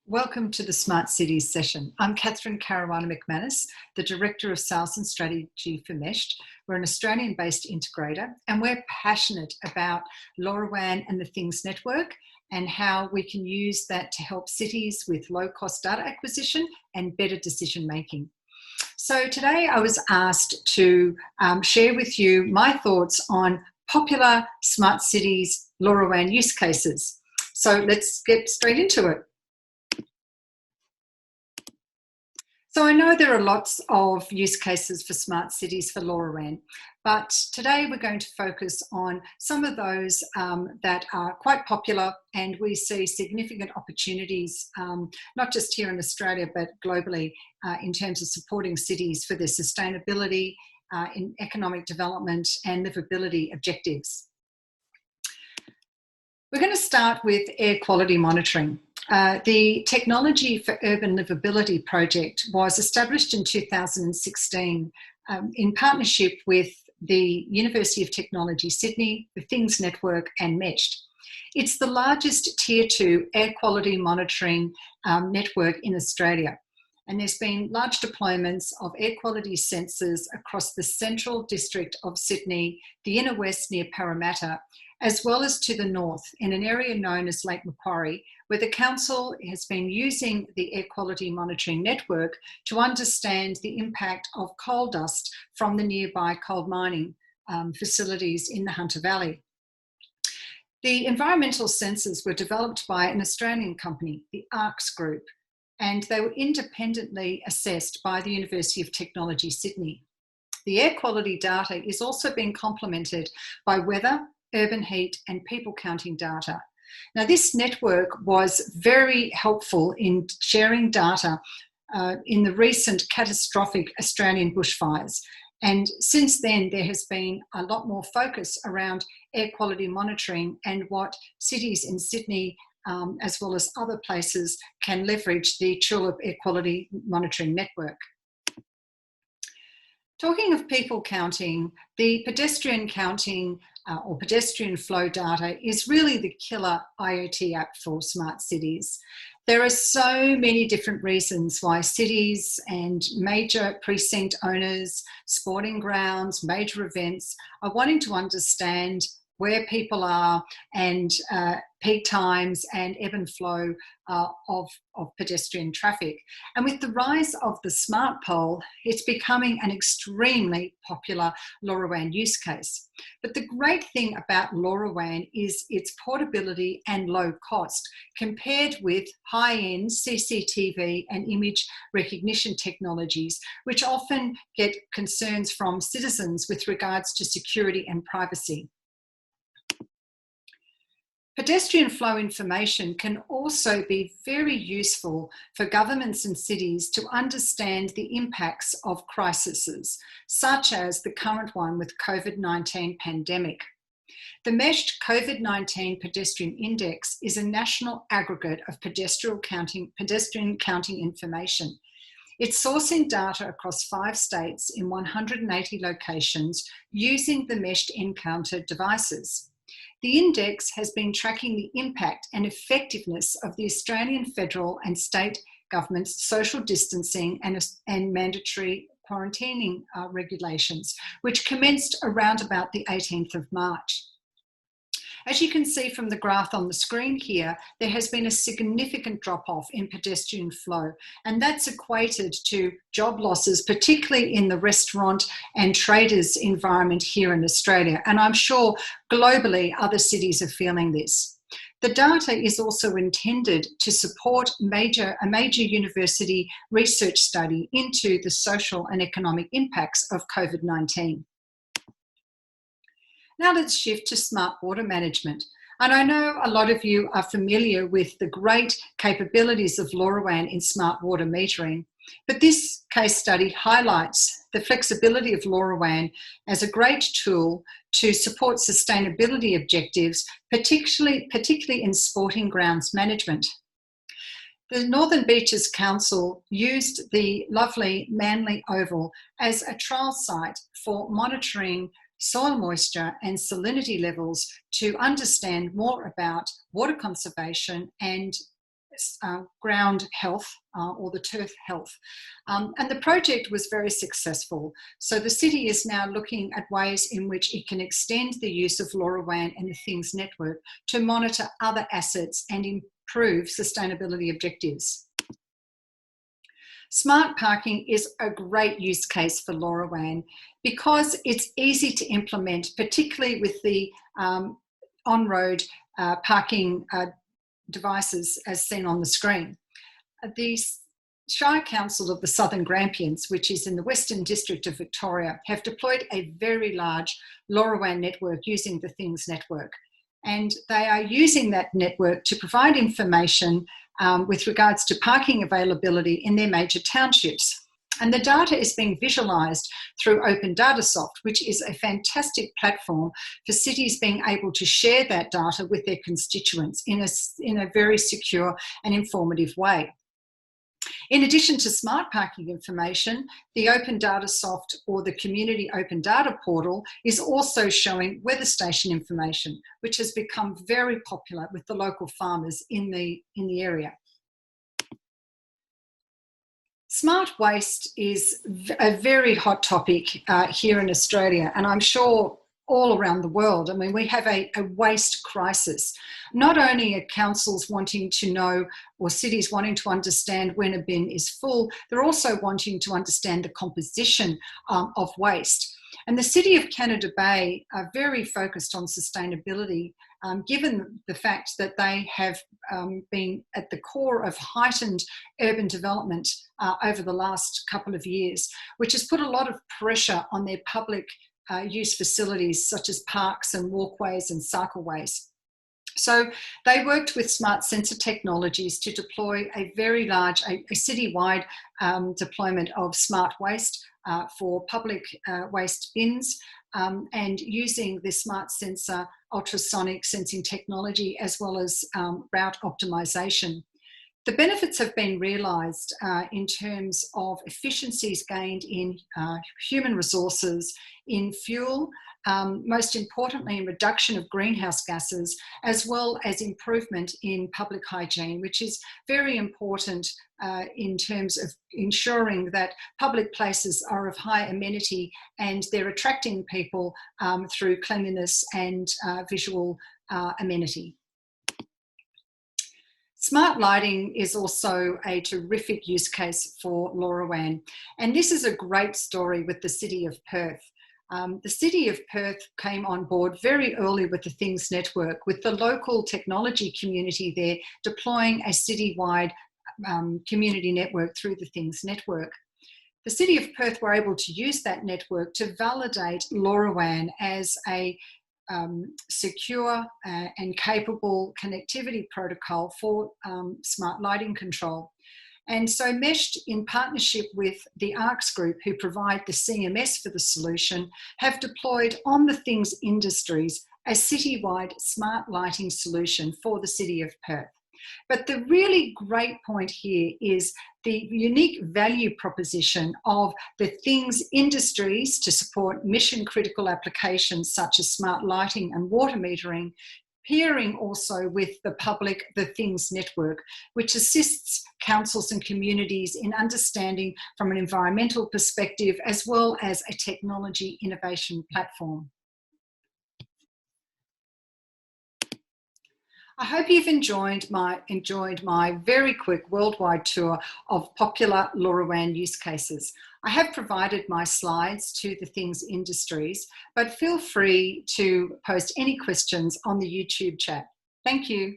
Welcome to the Smart Cities session. I'm Caruana-McManus, the Director of Sales and Strategy for Meshed. We're an Australian-based integrator and we're passionate about LoRaWAN and the Things Network and how we can use that to help cities with low-cost data acquisition and better decision-making. So today I was asked to share with you my thoughts on popular Smart Cities LoRaWAN use cases. So let's get straight into it. So I know there are lots of use cases for smart cities for LoRaWAN, but today we're going to focus on some of those that are quite popular and we see significant opportunities, not just here in Australia, but globally in terms of supporting cities for their sustainability, in economic development and livability objectives. We're going to start with air quality monitoring. The Technology for Urban Livability project was established in 2016 in partnership with the University of Technology Sydney, the Things Network and Meshed. It's the largest Tier 2 air quality monitoring network in Australia. And there's been large deployments of air quality sensors across the central district of Sydney, the inner west near Parramatta, as well as to the north in an area known as Lake Macquarie, where the council has been using the air quality monitoring network to understand the impact of coal dust from the nearby coal mining facilities in the Hunter Valley. The environmental sensors were developed by an Australian company, the ARCS Group, and they were independently assessed by the University of Technology Sydney. The air quality data is also being complemented by weather, urban heat and people counting data. Now this network was very helpful in sharing data in the recent catastrophic Australian bushfires. And since then there has been a lot more focus around air quality monitoring and what cities in Sydney as well as other places can leverage the Tulip Air Quality Monitoring Network. Talking of people counting, the pedestrian counting or pedestrian flow data is really the killer IoT app for smart cities. There are so many different reasons why cities and major precinct owners, sporting grounds, major events are wanting to understand where people are and peak times and ebb and flow of pedestrian traffic. And with the rise of the smart pole, it's becoming an extremely popular LoRaWAN use case. But the great thing about LoRaWAN is its portability and low cost compared with high-end CCTV and image recognition technologies, which often get concerns from citizens with regards to security and privacy. Pedestrian flow information can also be very useful for governments and cities to understand the impacts of crises, such as the current one with COVID-19 pandemic. The Meshed COVID-19 Pedestrian Index is a national aggregate of pedestrian counting information. It's sourcing data across 5 states in 180 locations using the Meshed Encounter devices. The index has been tracking the impact and effectiveness of the Australian federal and state government's social distancing and mandatory quarantining regulations, which commenced around about the 18th of March. As you can see from the graph on the screen here, there has been a significant drop-off in pedestrian flow, and that's equated to job losses, particularly in the restaurant and traders environment here in Australia. And I'm sure globally other cities are feeling this. The data is also intended to support a major university research study into the social and economic impacts of COVID-19. Now let's shift to smart water management. And I know a lot of you are familiar with the great capabilities of LoRaWAN in smart water metering, but this case study highlights the flexibility of LoRaWAN as a great tool to support sustainability objectives, particularly in sporting grounds management. The Northern Beaches Council used the lovely Manly Oval as a trial site for monitoring soil moisture and salinity levels to understand more about water conservation and ground health or the turf health. And the project was very successful. So the city is now looking at ways in which it can extend the use of LoRaWAN and the Things network to monitor other assets and improve sustainability objectives. Smart parking is a great use case for LoRaWAN because it's easy to implement, particularly with the on-road parking devices as seen on the screen. The Shire Council of the Southern Grampians, which is in the Western District of Victoria, have deployed a very large LoRaWAN network using the Things network. And they are using that network to provide information with regards to parking availability in their major townships. And the data is being visualised through Open Datasoft, which is a fantastic platform for cities being able to share that data with their constituents in a very secure and informative way. In addition to smart parking information, the Open Datasoft or the Community Open Data Portal is also showing weather station information, which has become very popular with the local farmers in the area. Smart waste is a very hot topic here in Australia, and I'm sure all around the world. I mean, we have a waste crisis. Not only are councils wanting to know, or cities wanting to understand when a bin is full, they're also wanting to understand the composition of waste. And the City of Canada Bay are very focused on sustainability, given the fact that they have been at the core of heightened urban development over the last couple of years, which has put a lot of pressure on their public use facilities such as parks and walkways and cycleways. So they worked with smart sensor technologies to deploy a very large, a citywide deployment of smart waste for public waste bins and using the smart sensor ultrasonic sensing technology as well as route optimization. The benefits have been realised in terms of efficiencies gained in human resources, in fuel, most importantly in reduction of greenhouse gases, as well as improvement in public hygiene, which is very important in terms of ensuring that public places are of high amenity and they're attracting people through cleanliness and visual amenity. Smart lighting is also a terrific use case for LoRaWAN, and this is a great story with the City of Perth. The City of Perth came on board very early with the Things network, with the local technology community there deploying a citywide community network through the Things network. The City of Perth were able to use that network to validate LoRaWAN as a secure and capable connectivity protocol for smart lighting control. And so meshed in partnership with the ARCS group, who provide the CMS for the solution, have deployed on the Things Industries a citywide smart lighting solution for the City of Perth. But the really great point here is the unique value proposition of the Things Industries to support mission critical applications such as smart lighting and water metering, pairing also with the public, the Things network, which assists councils and communities in understanding from an environmental perspective as well as a technology innovation platform. I hope you've enjoyed my very quick worldwide tour of popular LoRaWAN use cases. I have provided my slides to the Things Industries, but feel free to post any questions on the YouTube chat. Thank you.